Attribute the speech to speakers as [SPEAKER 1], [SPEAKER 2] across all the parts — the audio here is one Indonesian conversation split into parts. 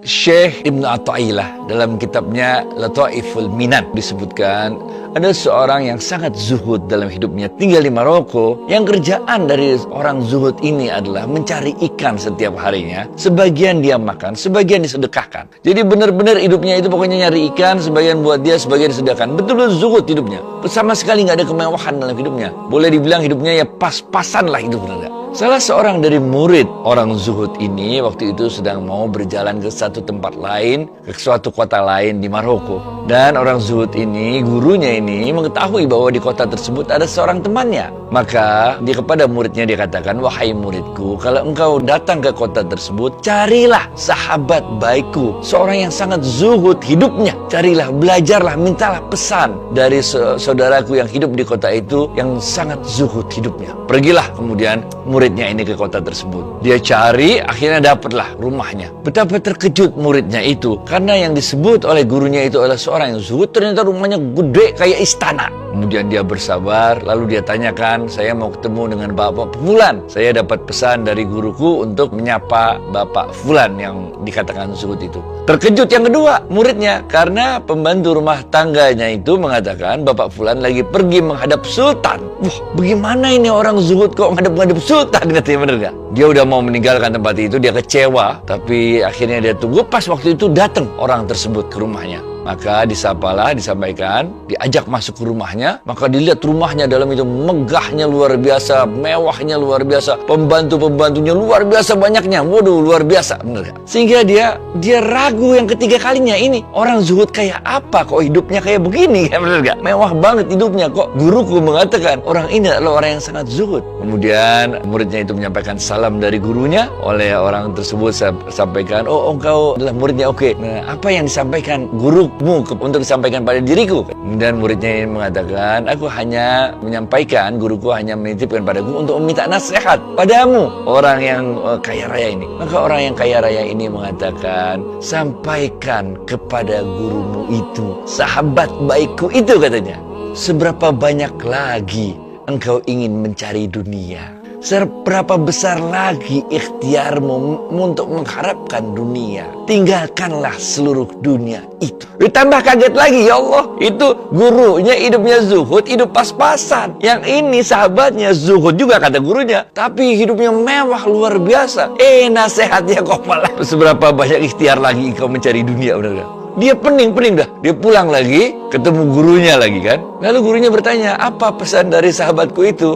[SPEAKER 1] Syekh Ibn Athaillah dalam kitabnya Lataiful Minat disebutkan ada seorang yang sangat zuhud dalam hidupnya, tinggal di Maroko. Yang kerjaan dari orang zuhud ini adalah mencari ikan setiap harinya. Sebagian dia makan, sebagian disedekahkan. Jadi benar-benar hidupnya itu pokoknya nyari ikan, sebagian buat dia, sebagian disedekahkan. Betul-betul zuhud hidupnya. Sama sekali nggak ada kemewahan dalam hidupnya. Boleh dibilang hidupnya ya pas-pasan lah hidupnya. Salah seorang dari murid orang zuhud ini waktu itu sedang mau berjalan ke satu tempat lain, ke suatu kota lain di Maroko. Dan orang zuhud ini, gurunya ini mengetahui bahwa di kota tersebut ada seorang temannya. Maka dia kepada muridnya dia katakan, "Wahai muridku, kalau engkau datang ke kota tersebut, carilah sahabat baikku, seorang yang sangat zuhud hidupnya. Carilah, belajarlah, mintalah pesan dari saudaraku yang hidup di kota itu yang sangat zuhud hidupnya." Pergilah kemudian muridnya ini ke kota tersebut. Dia cari, akhirnya dapatlah rumahnya. Betapa terkejut muridnya itu, karena yang disebut oleh gurunya itu adalah seorang yang zuhud, ternyata rumahnya gede kayak istana. Kemudian dia bersabar, lalu dia tanyakan, "Saya mau ketemu dengan Bapak Fulan. Saya dapat pesan dari guruku untuk menyapa Bapak Fulan," yang dikatakan zuhud itu. Terkejut yang kedua muridnya, karena pembantu rumah tangganya itu mengatakan Bapak Fulan lagi pergi menghadap sultan. Wah, bagaimana ini orang zuhud kok menghadap sultan, katanya, bener gak? Dia udah mau meninggalkan tempat itu, dia kecewa, tapi akhirnya dia tunggu, pas waktu itu datang orang tersebut ke rumahnya. Maka disapalah, disampaikan, diajak masuk ke rumahnya. Maka dilihat rumahnya dalam itu megahnya luar biasa, mewahnya luar biasa, pembantu-pembantunya luar biasa banyaknya. Waduh, luar biasa, bener gak? Sehingga dia ragu yang ketiga kalinya, ini orang zuhud kayak apa kok hidupnya kayak begini, ya bener gak? Mewah banget hidupnya, kok guruku mengatakan orang ini adalah orang yang sangat zuhud. Kemudian muridnya itu menyampaikan salam dari gurunya. Oleh orang tersebut saya sampaikan, "Oh, engkau adalah muridnya, oke. Nah, apa yang disampaikan guru untuk disampaikan pada diriku?" Kemudian muridnya ini mengatakan, "Aku hanya menyampaikan, guruku hanya menitipkan padaku untuk meminta nasihat padamu, orang yang kaya raya ini." Maka orang yang kaya raya ini mengatakan, "Sampaikan kepada gurumu itu, sahabat baikku itu," katanya, "seberapa banyak lagi engkau ingin mencari dunia? Seberapa besar lagi ikhtiarmu untuk mengharapkan dunia? Tinggalkanlah seluruh dunia itu." Ditambah kaget lagi, ya Allah, itu gurunya hidupnya zuhud, hidup pas-pasan. Yang ini sahabatnya zuhud juga kata gurunya, tapi hidupnya mewah luar biasa. Nasihatnya kok malah, "Seberapa banyak ikhtiar lagi kau mencari dunia?" Benar gak? Dia pening dah. Dia pulang lagi, ketemu gurunya lagi kan. Lalu gurunya bertanya, "Apa pesan dari sahabatku itu?"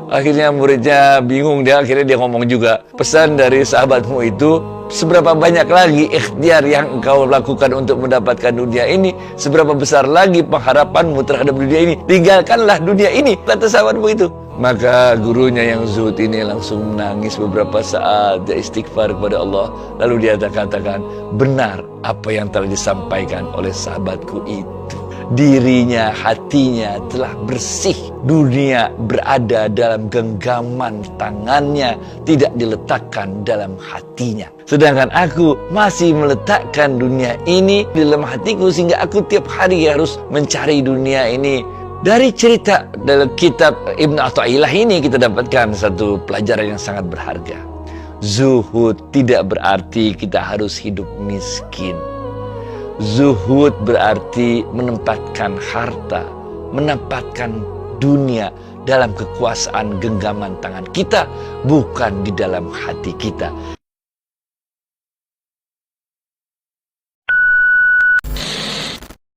[SPEAKER 1] Akhirnya muridnya bingung, akhirnya dia ngomong juga, "Pesan dari sahabatmu itu, seberapa banyak lagi ikhtiar yang engkau lakukan untuk mendapatkan dunia ini, seberapa besar lagi pengharapanmu terhadap dunia ini, tinggalkanlah dunia ini," kata sahabatmu itu. Maka gurunya yang zuhud ini langsung menangis beberapa saat, dia istighfar kepada Allah. Lalu dia katakan, "Benar apa yang telah disampaikan oleh sahabatku itu. Dirinya, hatinya telah bersih. Dunia berada dalam genggaman tangannya, tidak diletakkan dalam hatinya. Sedangkan aku masih meletakkan dunia ini di dalam hatiku, sehingga aku tiap hari harus mencari dunia ini." Dari cerita dalam kitab Ibn Athaillah ini kita dapatkan satu pelajaran yang sangat berharga. Zuhud tidak berarti kita harus hidup miskin. Zuhud berarti menempatkan harta, menempatkan dunia dalam kekuasaan genggaman tangan kita, bukan di dalam hati kita.